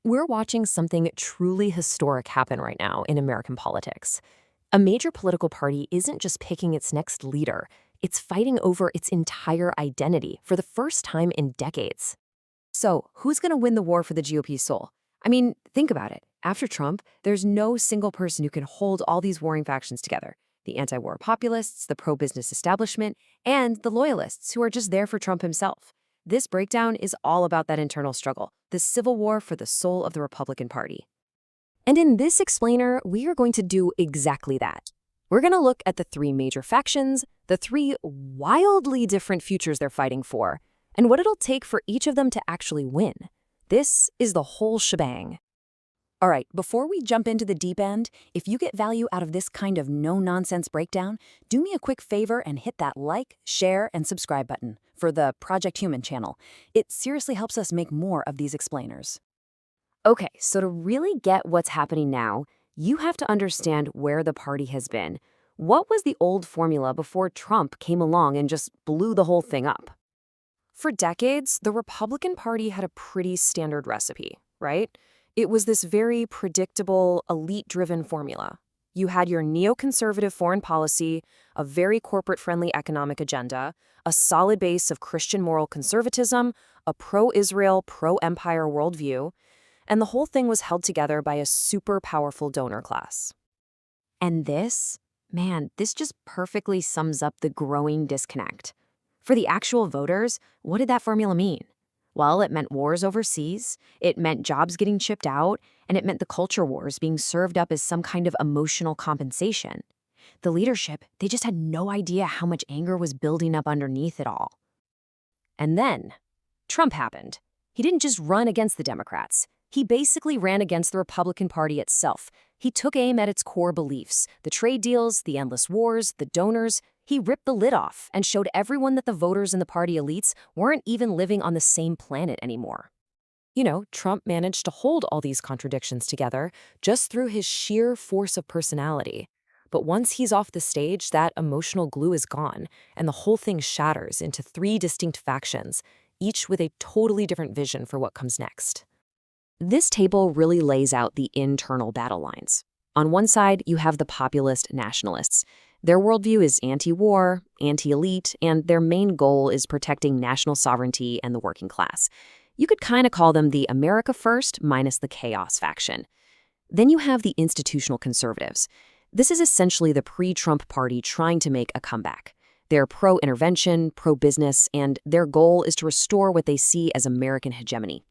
We're watching something truly historic happen right now in American politics. A major political party isn't just picking its next leader, it's fighting over its entire identity for the first time in decades. So, who's going to win the war for the GOP's soul? I mean, think about it. After Trump, there's no single person who can hold all these warring factions together. The anti-war populists, the pro-business establishment, and the loyalists who are just there for Trump himself. This breakdown is all about that internal struggle, the civil war for the soul of the Republican Party. And in this explainer, we are going to do exactly that. We're going to look at the three major factions, the three wildly different futures they're fighting for, and what it'll take for each of them to actually win. This is the whole shebang. All right, before we jump into the deep end, if you get value out of this kind of no-nonsense breakdown, do me a quick favor and hit that like, share, and subscribe button for the Project Human channel. It seriously helps us make more of these explainers. Okay, so to really get what's happening now, you have to understand where the party has been. What was the old formula before Trump came along and just blew the whole thing up? For decades, the Republican Party had a pretty standard recipe, right? It was this very predictable, elite-driven formula. You had your neoconservative foreign policy, a very corporate-friendly economic agenda, a solid base of Christian moral conservatism, a pro-Israel, pro-empire worldview, and the whole thing was held together by a super powerful donor class. And this just perfectly sums up the growing disconnect. For the actual voters, what did that formula mean? Well, it meant wars overseas, it meant jobs getting shipped out, and it meant the culture wars being served up as some kind of emotional compensation. The leadership, they just had no idea how much anger was building up underneath it all. And then, Trump happened. He didn't just run against the Democrats. He basically ran against the Republican Party itself. He took aim at its core beliefs, the trade deals, the endless wars, the donors. He ripped the lid off and showed everyone that the voters and the party elites weren't even living on the same planet anymore. You know, Trump managed to hold all these contradictions together just through his sheer force of personality. But once he's off the stage, that emotional glue is gone, and the whole thing shatters into three distinct factions, each with a totally different vision for what comes next. This table really lays out the internal battle lines. On one side, you have the populist-nationalists. Their worldview is anti-war, anti-elite, and their main goal is protecting national sovereignty and the working class. You could kind of call them the America First minus the chaos faction. Then you have the institutional conservatives. This is essentially the pre-Trump party trying to make a comeback. They're pro-intervention, pro-business, and their goal is to restore what they see as American hegemony.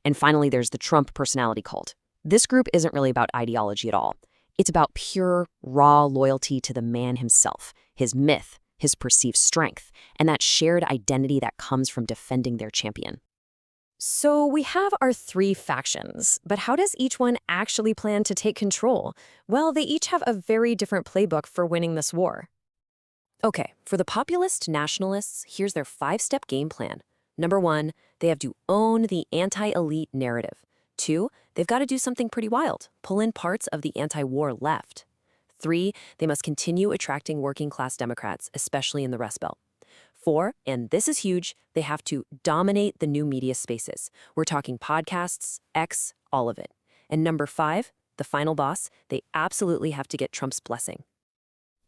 And finally, there's the Trump personality cult. This group isn't really about ideology at all. It's about pure, raw loyalty to the man himself, his myth, his perceived strength, and that shared identity that comes from defending their champion. So we have our three factions, but how does each one actually plan to take control? Well, they each have a very different playbook for winning this war. Okay, for the populist-nationalists, here's their 5-step game plan. Number 1, they have to own the anti-elite narrative. 2, they've got to do something pretty wild, pull in parts of the anti-war left. 3, they must continue attracting working-class Democrats, especially in the Rust Belt. 4, and this is huge, they have to dominate the new media spaces. We're talking podcasts, X, all of it. And number 5, the final boss, they absolutely have to get Trump's blessing.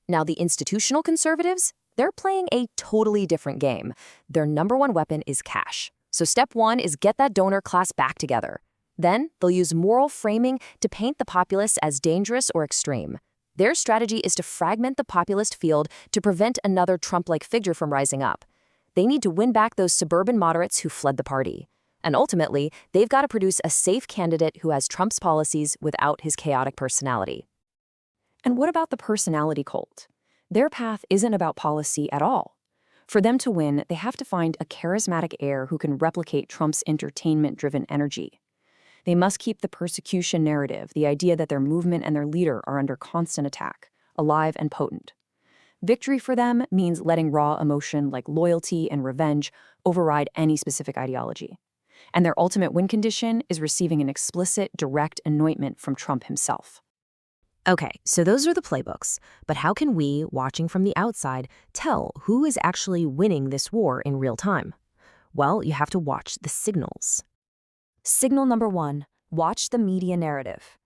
Now, the institutional conservatives, they're playing a totally different game. Their number one weapon is cash. So step 1 is get that donor class back together. Then they'll use moral framing to paint the populists as dangerous or extreme. Their strategy is to fragment the populist field to prevent another Trump-like figure from rising up. They need to win back those suburban moderates who fled the party. And ultimately, they've got to produce a safe candidate who has Trump's policies without his chaotic personality. And what about the personality cult? Their path isn't about policy at all. For them to win, they have to find a charismatic heir who can replicate Trump's entertainment-driven energy. They must keep the persecution narrative, the idea that their movement and their leader are under constant attack, alive and potent. Victory for them means letting raw emotion like loyalty and revenge override any specific ideology. And their ultimate win condition is receiving an explicit, direct anointment from Trump himself. Okay, so those are the playbooks, but how can we, watching from the outside, tell who is actually winning this war in real time? Well, you have to watch the signals. Signal number 1, Watch the media narrative.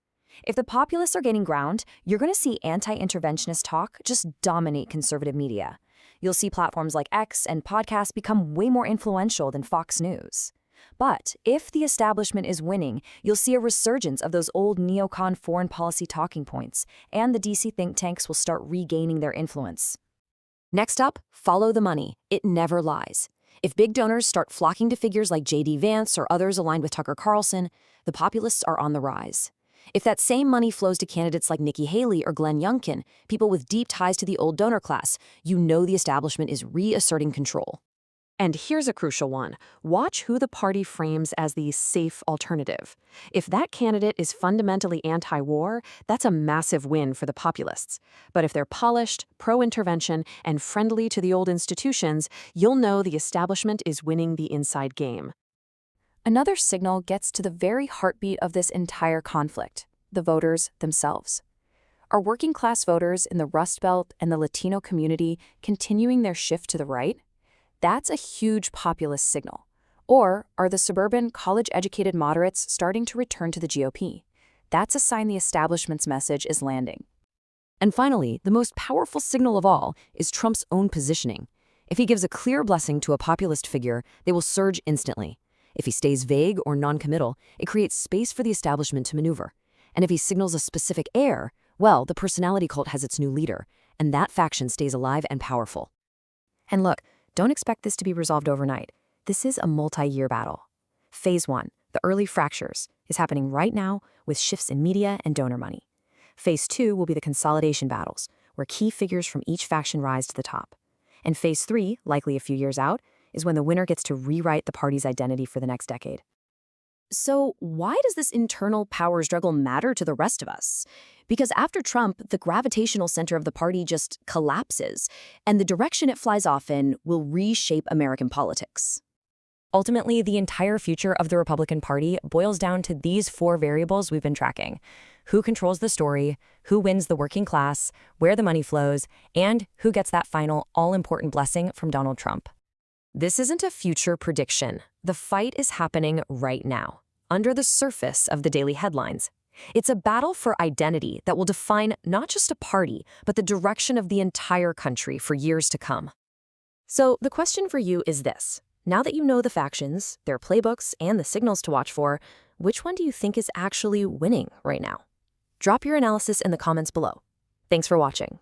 If the populists are gaining ground, you're going to see anti-interventionist talk just dominate conservative media. You'll see platforms like X and podcasts become way more influential than Fox News. But if the establishment is winning, you'll see a resurgence of those old neocon foreign policy talking points, and the DC think tanks will start regaining their influence. Next up, follow the money. It never lies. If big donors start flocking to figures like J.D. Vance or others aligned with Tucker Carlson, the populists are on the rise. If that same money flows to candidates like Nikki Haley or Glenn Youngkin, people with deep ties to the old donor class, you know the establishment is reasserting control. And here's a crucial one. Watch who the party frames as the safe alternative. If that candidate is fundamentally anti-war, that's a massive win for the populists. But if they're polished, pro-intervention, and friendly to the old institutions, you'll know the establishment is winning the inside game. Another signal gets to the very heartbeat of this entire conflict, the voters themselves. Are working-class voters in the Rust Belt and the Latino community continuing their shift to the right? That's a huge populist signal. Or are the suburban, college-educated moderates starting to return to the GOP? That's a sign the establishment's message is landing. And finally, the most powerful signal of all is Trump's own positioning. If he gives a clear blessing to a populist figure, they will surge instantly. If he stays vague or non-committal, it creates space for the establishment to maneuver. And if he signals a specific heir, well, the personality cult has its new leader, and that faction stays alive and powerful. And look, don't expect this to be resolved overnight. This is a multi-year battle. Phase 1, the early fractures, is happening right now with shifts in media and donor money. Phase 2 will be the consolidation battles, where key figures from each faction rise to the top. And Phase 3, likely a few years out, is when the winner gets to rewrite the party's identity for the next decade. So why does this internal power struggle matter to the rest of us? Because after Trump, the gravitational center of the party just collapses, and the direction it flies off in will reshape American politics. Ultimately, the entire future of the Republican Party boils down to these 4 variables we've been tracking: who controls the story, who wins the working class, where the money flows, and who gets that final all-important blessing from Donald Trump. This isn't a future prediction. The fight is happening right now, under the surface of the daily headlines. It's a battle for identity that will define not just a party, but the direction of the entire country for years to come. So the question for you is this. Now that you know the factions, their playbooks, and the signals to watch for, which one do you think is actually winning right now? Drop your analysis in the comments below. Thanks for watching.